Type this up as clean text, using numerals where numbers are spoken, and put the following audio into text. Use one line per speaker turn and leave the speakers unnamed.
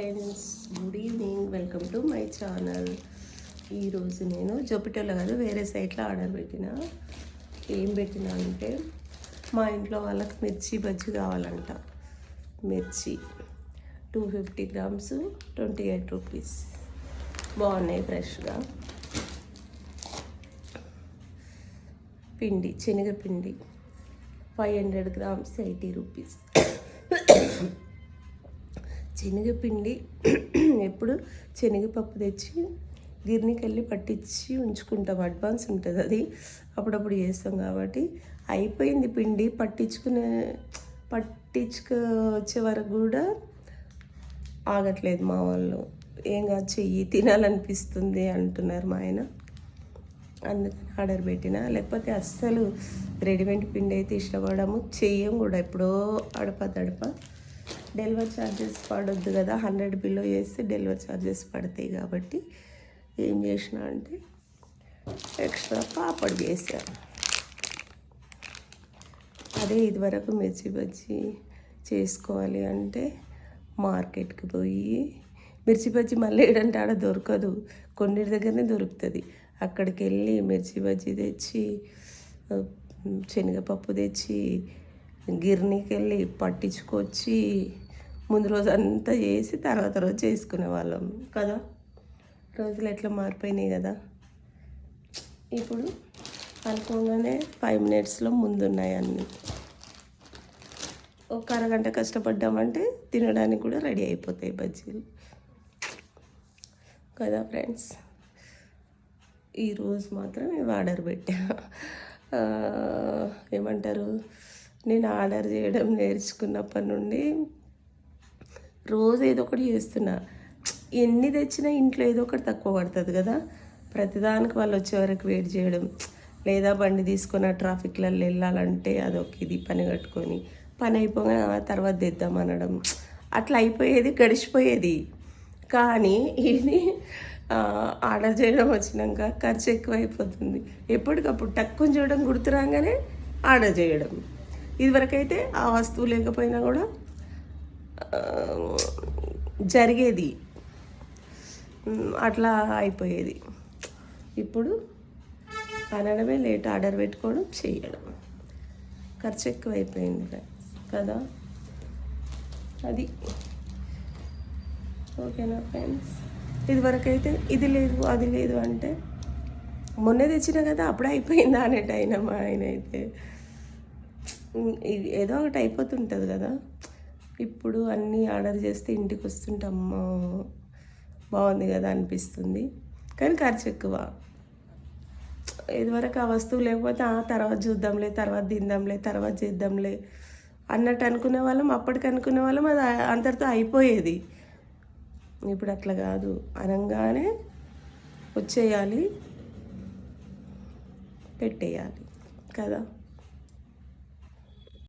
Friends, good evening. Welcome to my channel. ఈరోజు నేను జొపిటోలో కాదు, వేరే సైట్లో ఆర్డర్ పెట్టిన. ఏం పెట్టినా అంటే మా ఇంట్లో వాళ్ళకి మిర్చి బజ్జీ కావాలంట. మిర్చి 250 గ్రామ్స్ 28 రూపీస్. బాగున్నాయి ఫ్రెష్గా. పిండి, శనగపిండి 500 గ్రామ్స్ 80 రూపీస్. శనగపిండి ఎప్పుడు శనగపప్పు తెచ్చి గిర్నీకి వెళ్ళి పట్టించి ఉంచుకుంటాం. అడ్వాన్స్ ఉంటుంది అది, అప్పుడప్పుడు చేస్తాం కాబట్టి. అయిపోయింది పిండి. పట్టించుకొచ్చే వరకు కూడా ఆగట్లేదు మా వాళ్ళు. ఏం కాదు, చెయ్యి, తినాలనిపిస్తుంది అంటున్నారు మా ఆయన. అందుకని ఆర్డర్ పెట్టిన. లేకపోతే అస్సలు రెడీమేడ్ పిండి అయితే ఇష్టపడము, చెయ్యం కూడా. ఎప్పుడో అడప డెలివరీ ఛార్జెస్ పడొద్దు కదా, 100 బిలో చేస్తే డెలివరీ ఛార్జెస్ పడతాయి. కాబట్టి ఏం చేసిన అంటే ఎక్స్ట్రా పాపడ్ చేశాను. అదే ఇదివరకు మిర్చి బజ్జీ చేసుకోవాలి అంటే మార్కెట్కి పోయి మిర్చి బజ్జీ మళ్ళీ ఏడంటే ఆడ దొరకదు, కొన్నిటి దగ్గరనే దొరుకుతుంది. అక్కడికి వెళ్ళి మిర్చి బజ్జీ తెచ్చి, శనగపప్పు తెచ్చి, గిర్నీకి వెళ్ళి పట్టించుకొచ్చి ముందు రోజు అంతా చేసి తర్వాత రోజు చేసుకునే వాళ్ళం కదా. రోజులు ఎట్లా మారిపోయినాయి కదా. ఇప్పుడు అనుకోగానే 5 మినిట్స్లో ముందున్నాయి అన్నీ. ఒక అరగంట కష్టపడ్డామంటే తినడానికి కూడా రెడీ అయిపోతాయి బజ్జీలు కదా ఫ్రెండ్స్. ఈరోజు మాత్రం ఇవి ఆర్డర్ పెట్టా. ఏమంటారు, నేను ఆర్డర్ చేయడం నేర్చుకున్నప్పటి నుండి రోజు ఏదో ఒకటి చేస్తున్నా. ఎన్ని తెచ్చినా ఇంట్లో ఏదో ఒకటి తక్కువ పడుతుంది కదా. ప్రతిదానికి వాళ్ళు వచ్చే వరకు వెయిట్ చేయడం, లేదా బండి తీసుకొని ఆ ట్రాఫిక్లలో వెళ్ళాలంటే అదొక ఇది పని కట్టుకొని పని అయిపోగానే తర్వాత తెద్దాం అనడం, అట్లా అయిపోయేది, గడిచిపోయేది. కానీ ఇది ఆర్డర్ చేయడం వచ్చినాక ఖర్చు ఎక్కువైపోతుంది. ఎప్పటికప్పుడు తక్కువ చూడడం, గుర్తురాగానే ఆర్డర్ చేయడం. ఇదివరకైతే ఆ వస్తువు లేకపోయినా కూడా జరిగేది, అట్లా అయిపోయేది. ఇప్పుడు అనడమే లేట్, ఆర్డర్ పెట్టుకోవడం, చేయడం. ఖర్చు ఎక్కువైపోయింది కదా. అది ఓకేనా ఫ్రెండ్స్. ఇదివరకైతే ఇది లేదు అది లేదు అంటే మొన్నే తెచ్చినా కదా అప్పుడే అయిపోయిందా అనేట ఆయన. మా ఆయన అయితే ఏదో ఒకటి అయిపోతుంటుంది కదా. ఇప్పుడు అన్నీ ఆర్డర్ చేస్తే ఇంటికి వస్తుంటాము, బాగుంది కదా అనిపిస్తుంది. కానీ ఖర్చు ఎక్కువ. ఇదివరకు ఆ వస్తువు లేకపోతే తర్వాత చూద్దాంలే, తర్వాత తిందాంలే, తర్వాత చేద్దాంలే అన్నట్టు అనుకునే వాళ్ళం. అప్పటికి అనుకునే వాళ్ళం, అది అంతటితో అయిపోయేది. ఇప్పుడు అట్లా కాదు, అనగానే వచ్చేయాలి, పెట్టేయాలి కదా.